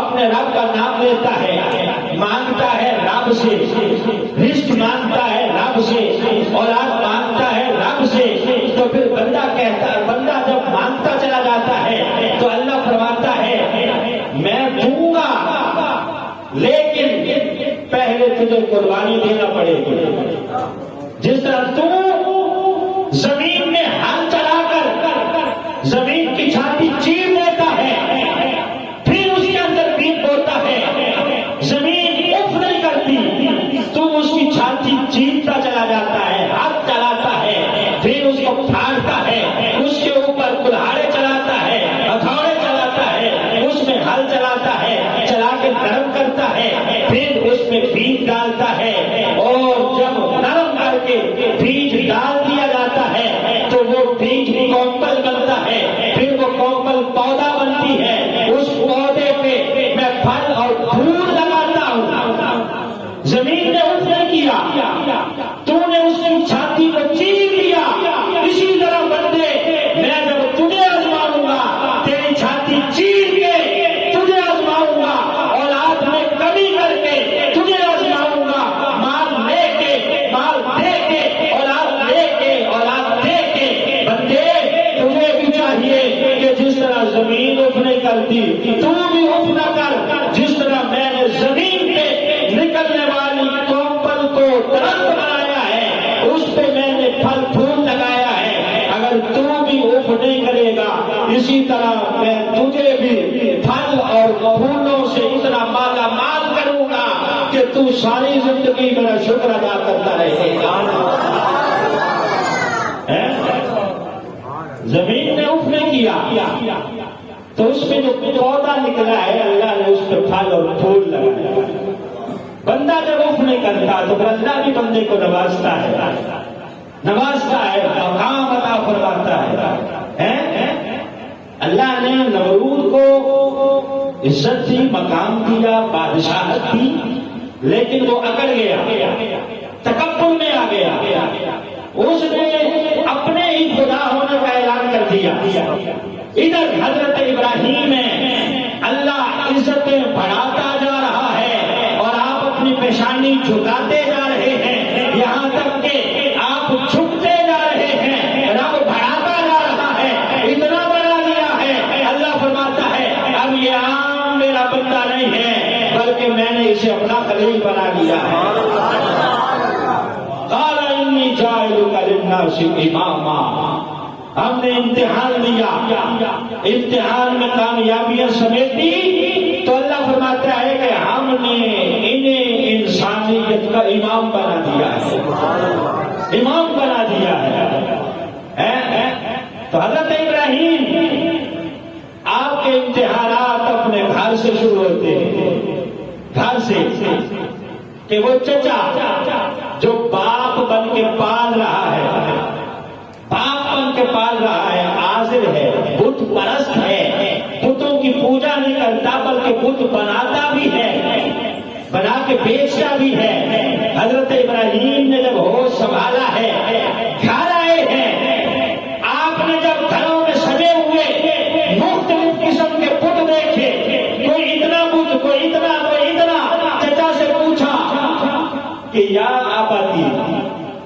اپنے رب کا نام لیتا ہے، مانگتا ہے رب سے، رزق مانگتا ہے رب سے، اولاد مانگتا ہے رب سے، تو پھر بندہ جب مانگتا چلا جاتا ہے تو اللہ فرماتا ہے میں دوں گا، لیکن پہلے تجھے قربانی دینا پڑے گی۔ جس طرح تو زمین میں ہل چلا کر زمین کی چھاتی چیر لیتا ہے، پھر اس کے اندر بیج بوتا ہے، زمین اف نہیں کرتی، تو اس کی چھاتی چیرتا چلا جاتا ہے، ہاتھ چلاتا ہے، پھر اس کو پھاڑتا ہے، اس کے اوپر کلہاڑے چلاتا ہے، ہتھوڑے چلاتا ہے، اس میں ہل چلاتا ہے، چلا کے نرم کرتا ہے، پھر اس میں بیج ڈالتا ہے، اور جب نرم کر کے بیج ڈال دیا جاتا ہے تو وہ بیج کومل بنتا ہے، پھر وہ کومل پودا بنتی ہے، اس پودے پہ میں پھل اور پھول لگاتا ہوں۔ زمین نے اف نہیں کیا، تو نے اس کی چھاتی کو چیر لیا۔ اسی طرح بندے میں جب تجھے آزماؤں گا، تیری چھاتی چیر کے تجھے آزماؤں گا، اولاد میں کمی کر کے تجھے آزماؤں گا، مال لے کے، مال دے کے، اولاد لے کے، اولاد دے کے۔ بندے تجھے بھی چاہیے کہ جس طرح زمین اف نہیں کرتی تو بھی اف نہ کر، جس طرح میں نے زمین پہ نکلنے والی کومل کو درخت بنایا ہے، اس پہ میں نے پھل پھول لگایا ہے، اگر تو بھی اف نہیں کرے گا اسی طرح میں تجھے بھی پھل اور پھولوں سے اتنا مالا مال کروں گا کہ تو ساری زندگی میرا شکر ادا کرتا رہے گا۔ زمین نے اف نہیں کیا تو اس میں جو پودا نکلا ہے اللہ نے اس پہ پھل اور پھول لگایا۔ بندہ جب اف نہیں کرتا تو پھر اللہ بھی بندے کو نوازتا ہے، مقام عطا فرماتا ہے۔ اللہ نے نمرود کو عزت دی، مقام دیا، بادشاہت دی، لیکن وہ اکڑ گیا، تکبر میں آ گیا، اس نے اپنے ہی خدا ہونے کا اعلان کر دیا۔ ادھر حضرت ابراہیم میں اللہ عزتیں بڑھاتا جا رہا ہے اور آپ اپنی پیشانی جھکاتے جا رہے ہیں، یہاں تک کہ آپ جھکتے جا رہے ہیں، رب بڑھاتا جا رہا ہے، اتنا بڑھا دیا ہے۔ اللہ فرماتا ہے اب یہ عام میرا بندہ نہیں ہے بلکہ میں نے اسے اپنا خلیل بنا لیا ہے۔ قال انی جاعلک للناس اماما، ہم نے امتحان لیا، امتحان میں کامیابیاں سمیٹی تو اللہ فرماتا ہے کہ ہم نے انہیں انسانیت کا امام بنا دیا ہے، امام بنا دیا ہے۔ تو حضرت ابراہیم آپ کے امتحانات اپنے گھر سے شروع ہوتے ہیں، گھر سے، کہ وہ چچا جو باپ بن کے پال رہا ہے، باپ بن کے پال رہا ہے، عازر ہے، بت پرست ہے، بتوں کی پوجا نہیں کرتا بلکہ بت بناتا بھی ہے، بنا کے بیچتا بھی ہے۔ حضرت ابراہیم نے جب ہوش سنبھالا ہے، گھر آئے ہیں، آپ نے جب گھروں میں سجے ہوئے مختلف قسم کے بت دیکھے، کوئی اتنا بت، کوئی اتنا، کوئی اتنا، چچا سے پوچھا کہ یا آبادی،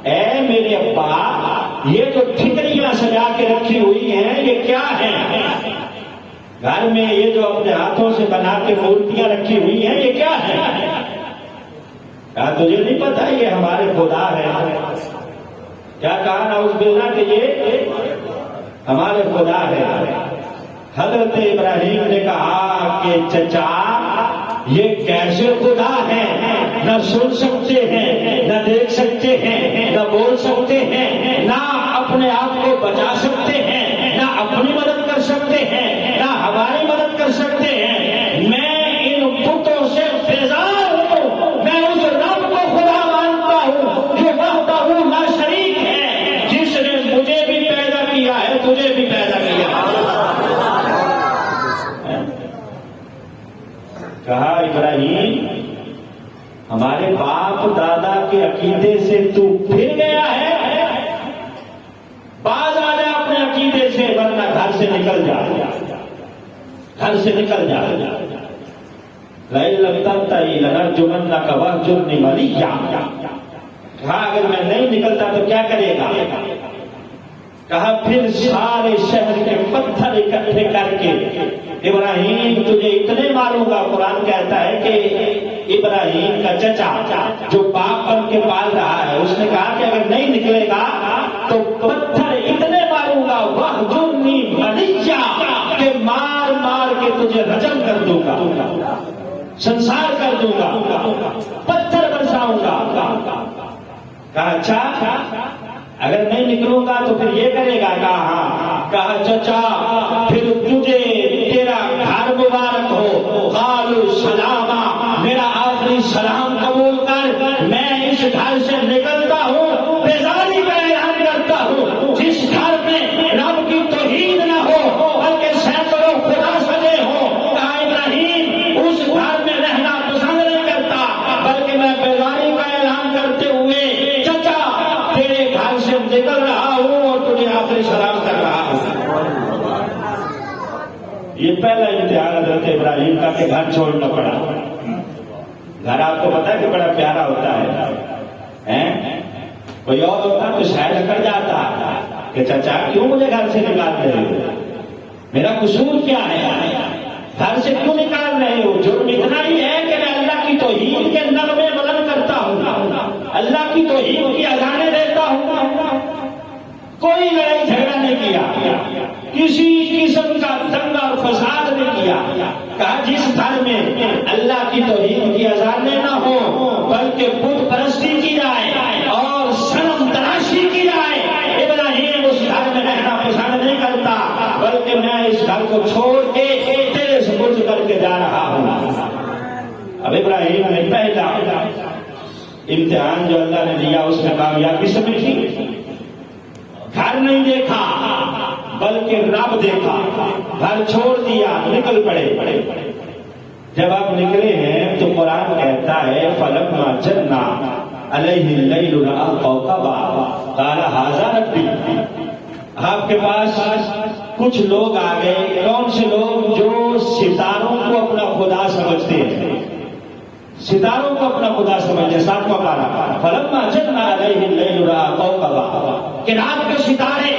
اے میرے ابا، یہ جو ٹھکریاں سجا کے رکھی ہوئی ہیں یہ کیا ہیں؟ گھر میں یہ جو اپنے ہاتھوں سے بنا کے مورتیاں رکھی ہوئی ہیں یہ کیا ہے؟ کہا تجھے نہیں پتا یہ ہمارے خدا ہے؟ کیا کہا نعوذ باللہ کہ یہ ہمارے خدا ہے؟ حضرت ابراہیم نے کہا کہ چچا یہ کیسے خدا ہیں؟ نہ سن سکتے ہیں، نہ دیکھ سکتے ہیں، نہ بول سکتے ہیں، نہ اپنے آپ کو بچا سکتے ہیں، نہ اپنی مدد کر سکتے ہیں، نہ ہماری مدد کر سکتے ہیں۔ میں ان بتوں سے بیزار ہوں، میں اس رب کو خدا مانتا ہوں جو وحدہ لا شریک ہے، جس نے مجھے بھی پیدا کیا ہے، تجھے بھی پیدا کیا ہے۔ کہا ابراہیم ہمارے باپ دادا کے عقیدے سے تو پھر گیا ہے، باز آ جا اپنے عقیدے سے ورنہ گھر سے نکل جا، گھر سے نکل جا۔ لئن لم تنتهِ لنرجمنك واهجرني مليا. کہا اگر میں نہیں نکلتا تو کیا کرے گا؟ کہا پھر سارے شہر کے پتھر اکٹھے کر کے ابراہیم تجھے اتنے ماروں گا. قرآن کہتا ہے کہ ابراہیم کا چچا جو باپ بن کے پال رہا ہے اس نے کہا کہ اگر نہیں نکلے گا تو پتھر اتنے ماروں گا وَاهْجُرْنِي مَلِيًّا کہ مار مار کے تجھے رجم کر دوں گا، سنسار کر دوں گا، پتھر برساؤں گا. کہا اچھا اگر نہیں نکلوں گا تو پھر یہ کرے گا؟ کہا ہاں. کہا چچا پھر تجھے تیرا گھر مبارک ہو. قالوا سلاما، میرا آخری سلام قبول کر. میں اس گھر سے نکلتا ہوں، بیزاری کا اعلان کرتا ہوں. جس گھر میں رب کی توحید نہ ہو بلکہ سینکڑوں خدا سجے ہوں. کہا ابراہیم اس گھر میں رہنا پسند نہیں کرتا، بلکہ میں بیزاری کا اعلان کرتے ہوئے چچا تیرے گھر سے نکل رہا ہوں اور تجھے آخری سلام کر رہا ہوں. یہ پہلا امتحان حضرت ابراہیم کا کہ گھر چھوڑنا پڑا. گھر آپ کو پتا ہے کہ بڑا پیارا ہوتا ہے. کوئی اور ہوتا تو شاید اکڑ جاتا کہ چچا کیوں مجھے گھر سے نکال رہے ہو، میرا قصور کیا ہے، گھر سے کیوں نکال رہے ہو؟ جرم اتنا ہی ہے کہ میں اللہ کی توحید کے نغمے بلند کرتا ہوں، اللہ کی توحید کی اذانیں دیتا ہوں. کوئی لڑائی جھگڑا نہیں کیا، کسی قسم کا دنگا اور فساد نہیں کیا. کہا جس گھر میں اللہ کی توحید کی اذانیں نہ ہو بلکہ بت پرستی کی جائے اور صنم تراشی کی جائے، ابراہیم اس گھر میں رہنا پسند نہیں کرتا، بلکہ میں اس گھر کو چھوڑ کے تیرے سپرد کر کے جا رہا ہوں. اب ابراہیم نے پہلا امتحان جو اللہ نے دیا اس میں کامیابی سمجھی. گھر نہیں دیکھا بلکہ رب دیکھا. گھر چھوڑ دیا، نکل پڑے. جب آپ نکلے ہیں تو قرآن کہتا ہے فلما جن علیہ اللیل رأى کوكبا قال ھذا ربی. آپ کے پاس کچھ لوگ آ گئے. کون سے لوگ؟ جو ستاروں کو اپنا خدا سمجھتے ہیں، ستاروں کو اپنا خدا سمجھتے. ساتواں پارہ فلما جن علیہ اللیل رأى کوكبا کہ رات کے ستارے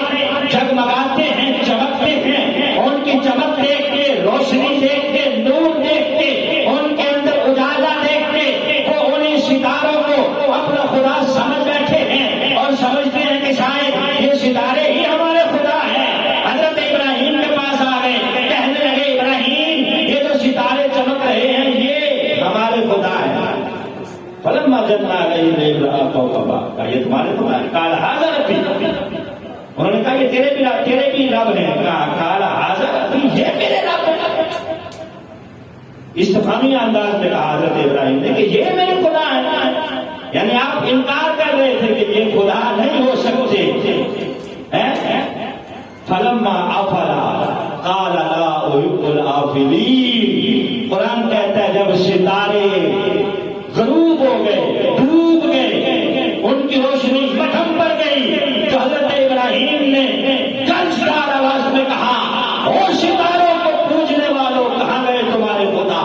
جگمگاتے ہیں، چمکتے ہیں. ان کی چمک دیکھ کے، روشنی دیکھ کے، نور دیکھ کے، ان کے اندر اجالا دیکھ کے وہ انہیں ستاروں کو اپنا خدا سمجھ بیٹھے ہیں اور سمجھتے ہیں کہ شاید یہ ستارے ہی ہمارے خدا ہیں. حضرت ابراہیم کے پاس آ گئے، کہنے لگے ابراہیم یہ جو ستارے چمک رہے ہیں یہ ہمارے خدا ہیں. فلما جن علیہ اللیل رأى کوكبا، یہ تمہارے خدا ہے. قال ھذا ربی. انہوں نے کہا یہ تیرے بھی رب ہیں. قال ھذا ربی، یہ میرے رب ہیں. استفہامی انداز میں کہا حضرت ابراہیم نے کہ یہ میرے خدا ہیں. یعنی آپ انکار کر رہے تھے کہ یہ خدا نہیں ہو سکتے. فلما افل قال لا احب الافلین. قرآن کہتا ہے جب ستارے غروب ہو گئے، ڈوب گئے، ان کی روشنی مٹھم پر گئی تو حضرت ابراہیم نے گرجدار آواز میں کہا او ستاروں کو پوجنے والوں کہاں گئے تمہارے خدا؟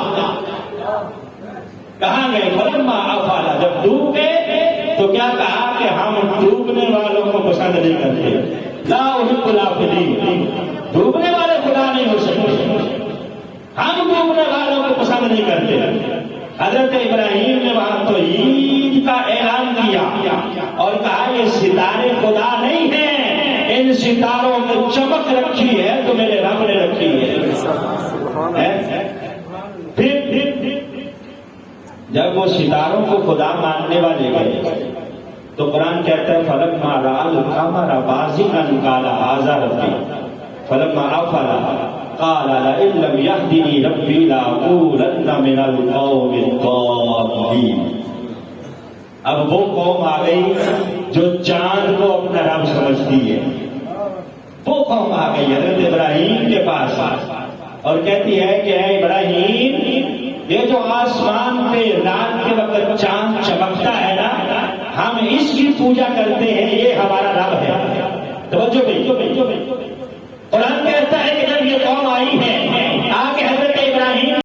کہاں گئے؟ فلما افل، جب ڈوب گئے تو کیا کہا کہ ہم ڈوبنے والوں کو پسند نہیں کرتے. لا احب الافلین، ڈوبنے والے خدا نہیں ہو سکتے، ہم ڈوبنے والوں کو پسند نہیں کرتے. حضرت ابراہیم نے وہاں توحید کا اعلان کیا اور کہا یہ ستارے خدا نہیں ہیں، ان ستاروں میں چمک رکھی ہے تو میرے رب نے رکھی ہے. پھر جب وہ ستاروں کو خدا ماننے والے گئے تو قرآن کہتا ہے فلما رأى القمر بازغا قال ھذا ربی. فلما افل قال لئن لم يهدني ربي لأكونن من القوم الضالين. اب وہ قوم آ گئی جو چاند کو اپنا رب سمجھتی ہے. وہ قوم آ گئی حضرت ابراہیم کے پاس اور کہتی ہے کہ اے ابراہیم یہ جو آسمان پہ رات کے وقت چاند چمکتا ہے نا، ہم اس کی پوجا کرتے ہیں، یہ ہمارا رب ہے. توجہ بھائی، قرآن کہتا ہے کہ جب یہ قوم آئی ہے